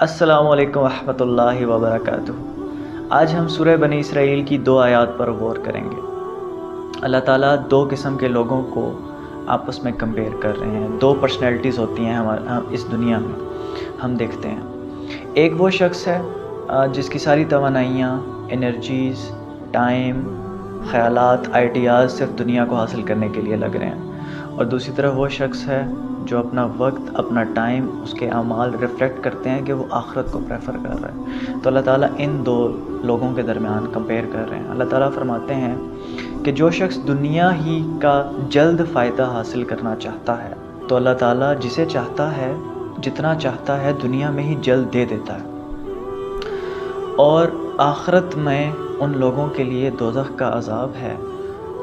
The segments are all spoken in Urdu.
السلام علیکم ورحمۃ اللہ وبرکاتہ۔ آج ہم سورہ بنی اسرائیل کی 2 آیات پر غور کریں گے۔ اللہ تعالیٰ 2 قسم کے لوگوں کو آپس میں کمپیئر کر رہے ہیں۔ 2 پرسنالٹیز ہوتی ہیں اس دنیا میں، ہم دیکھتے ہیں۔ ایک وہ شخص ہے جس کی ساری توانائیاں، انرجیز، ٹائم، خیالات، آئیڈیاز صرف دنیا کو حاصل کرنے کے لیے لگ رہے ہیں، اور دوسری طرف وہ شخص ہے جو اپنا وقت، اپنا ٹائم، اس کے اعمال ریفلیکٹ کرتے ہیں کہ وہ آخرت کو پریفر کر رہے ہیں۔ تو اللہ تعالیٰ ان 2 لوگوں کے درمیان کمپیئر کر رہے ہیں۔ اللہ تعالیٰ فرماتے ہیں کہ جو شخص دنیا ہی کا جلد فائدہ حاصل کرنا چاہتا ہے تو اللہ تعالیٰ جسے چاہتا ہے، جتنا چاہتا ہے، دنیا میں ہی جلد دے دیتا ہے، اور آخرت میں ان لوگوں کے لیے دوزخ کا عذاب ہے،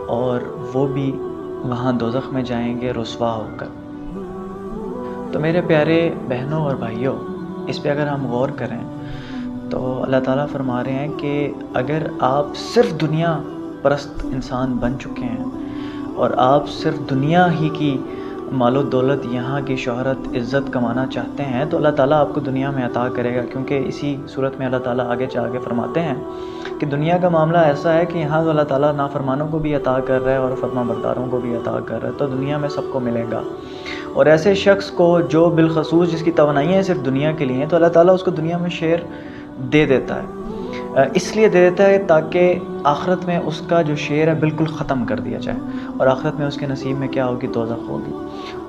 اور وہ بھی وہاں دوزخ میں جائیں گے رسوا ہو کر۔ تو میرے پیارے بہنوں اور بھائیوں، اس پہ اگر ہم غور کریں تو اللہ تعالیٰ فرما رہے ہیں کہ اگر آپ صرف دنیا پرست انسان بن چکے ہیں اور آپ صرف دنیا ہی کی مال و دولت، یہاں کی شہرت، عزت کمانا چاہتے ہیں تو اللہ تعالیٰ آپ کو دنیا میں عطا کرے گا، کیونکہ اسی صورت میں اللہ تعالیٰ آگے جا کے فرماتے ہیں کہ دنیا کا معاملہ ایسا ہے کہ یہاں تو اللہ تعالیٰ نافرمانوں کو بھی عطا کر رہا ہے اور فرما برداروں کو بھی عطا کر رہا ہے، تو دنیا میں سب کو ملے گا۔ اور ایسے شخص کو جو بالخصوص جس کی توانائیاں صرف دنیا کے لیے ہیں، تو اللہ تعالیٰ اس کو دنیا میں شیئر دے دیتا ہے، اس لیے دے دیتا ہے تاکہ آخرت میں اس کا جو شیئر ہے بالکل ختم کر دیا جائے، اور آخرت میں اس کے نصیب میں کیا ہوگی؟ دوزخ ہوگی۔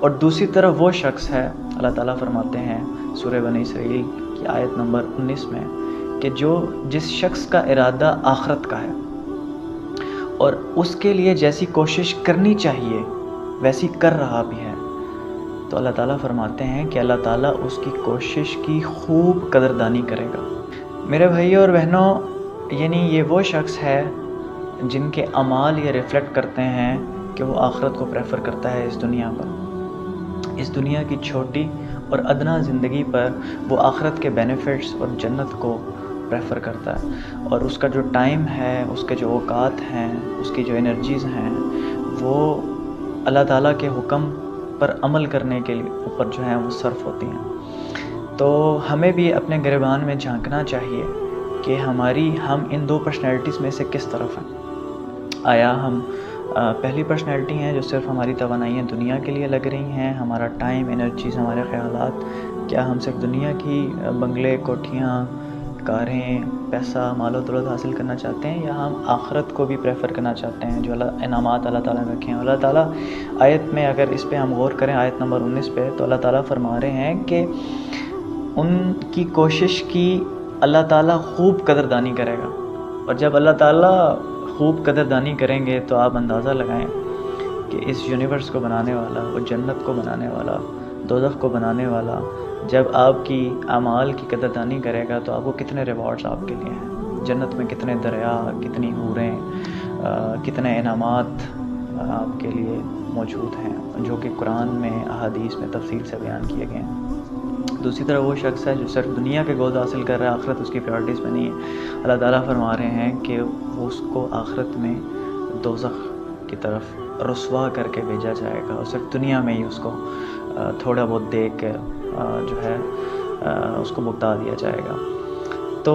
اور دوسری طرف وہ شخص ہے، اللہ تعالیٰ فرماتے ہیں سورہ بنی اسرائیل کی آیت نمبر 19 میں کہ جس شخص کا ارادہ آخرت کا ہے اور اس کے لیے جیسی کوشش کرنی چاہیے ویسی کر رہا بھی ہے، تو اللہ تعالیٰ فرماتے ہیں کہ اللہ تعالیٰ اس کی کوشش کی خوب قدردانی کرے گا۔ میرے بھائیوں اور بہنوں، یعنی یہ وہ شخص ہے جن کے اعمال یہ ریفلیکٹ کرتے ہیں کہ وہ آخرت کو پریفر کرتا ہے اس دنیا پر۔ اس دنیا کی چھوٹی اور ادنا زندگی پر وہ آخرت کے بینیفٹس اور جنت کو پریفر کرتا ہے، اور اس کا جو ٹائم ہے، اس کے جو اوقات ہیں، اس کی جو انرجیز ہیں، وہ اللہ تعالیٰ کے حکم پر عمل کرنے کے اوپر جو ہے وہ صرف ہوتی ہیں۔ تو ہمیں بھی اپنے گریبان میں جھانکنا چاہیے کہ ہم ان 2 پرسنالٹیز میں سے کس طرف ہیں۔ آیا ہم پہلی پرسنالٹی ہیں جو صرف ہماری توانائیاں دنیا کے لیے لگ رہی ہیں، ہمارا ٹائم، انرجیز، ہمارے خیالات، کیا ہم صرف دنیا کی بنگلے، کوٹھیاں، کاریں، پیسہ، مال و دولت حاصل کرنا چاہتے ہیں، یا ہم آخرت کو بھی پریفر کرنا چاہتے ہیں جو انعامات اللہ تعالیٰ نے رکھے ہیں؟ اللہ تعالیٰ آیت میں اگر اس پہ ہم غور کریں، آیت نمبر 19 پہ، تو اللہ تعالیٰ فرما رہے ہیں کہ ان کی کوشش کی اللہ تعالیٰ خوب قدردانی کرے گا، اور جب اللہ تعالیٰ خوب قدردانی کریں گے تو آپ اندازہ لگائیں کہ اس یونیورس کو بنانے والا، وہ جنت کو بنانے والا، دوزخ کو بنانے والا، جب آپ کی اعمال کی قدردانی کرے گا تو آپ کو کتنے ریوارڈز آپ کے لیے ہیں، جنت میں کتنے دریا، کتنی حوریں، کتنے انعامات آپ کے لیے موجود ہیں، جو کہ قرآن میں، احادیث میں تفصیل سے بیان کیے گئے ہیں۔ دوسری طرف وہ شخص ہے جو صرف دنیا کے گولز حاصل کر رہا ہے، آخرت اس کی پریورٹیز میں نہیں ہے۔ اللہ تعالیٰ فرما رہے ہیں کہ وہ اس کو آخرت میں دوزخ کی طرف رسوا کر کے بھیجا جائے گا، اور صرف دنیا میں ہی اس کو تھوڑا بہت دے کے جو ہے اس کو بھگتا دیا جائے گا۔ تو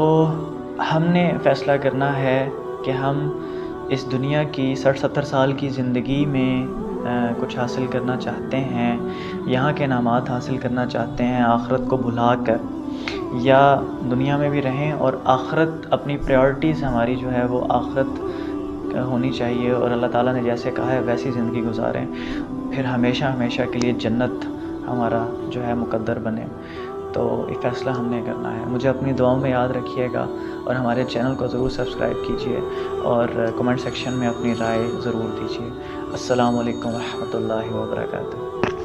ہم نے فیصلہ کرنا ہے کہ ہم اس دنیا کی 60-70 سال کی زندگی میں کچھ حاصل کرنا چاہتے ہیں، یہاں کے انعامات حاصل کرنا چاہتے ہیں آخرت کو بھلا کر، یا دنیا میں بھی رہیں اور آخرت اپنی پریورٹیز ہماری جو ہے وہ آخرت ہونی چاہیے، اور اللہ تعالیٰ نے جیسے کہا ہے ویسی زندگی گزاریں، پھر ہمیشہ ہمیشہ کے لیے جنت ہمارا جو ہے مقدر بنے۔ تو یہ فیصلہ ہم نے کرنا ہے۔ مجھے اپنی دعاؤں میں یاد رکھیے گا، اور ہمارے چینل کو ضرور سبسکرائب کیجیے، اور کمنٹ سیکشن میں اپنی رائے ضرور دیجیے۔ السلام علیکم ورحمۃ اللہ وبرکاتہ۔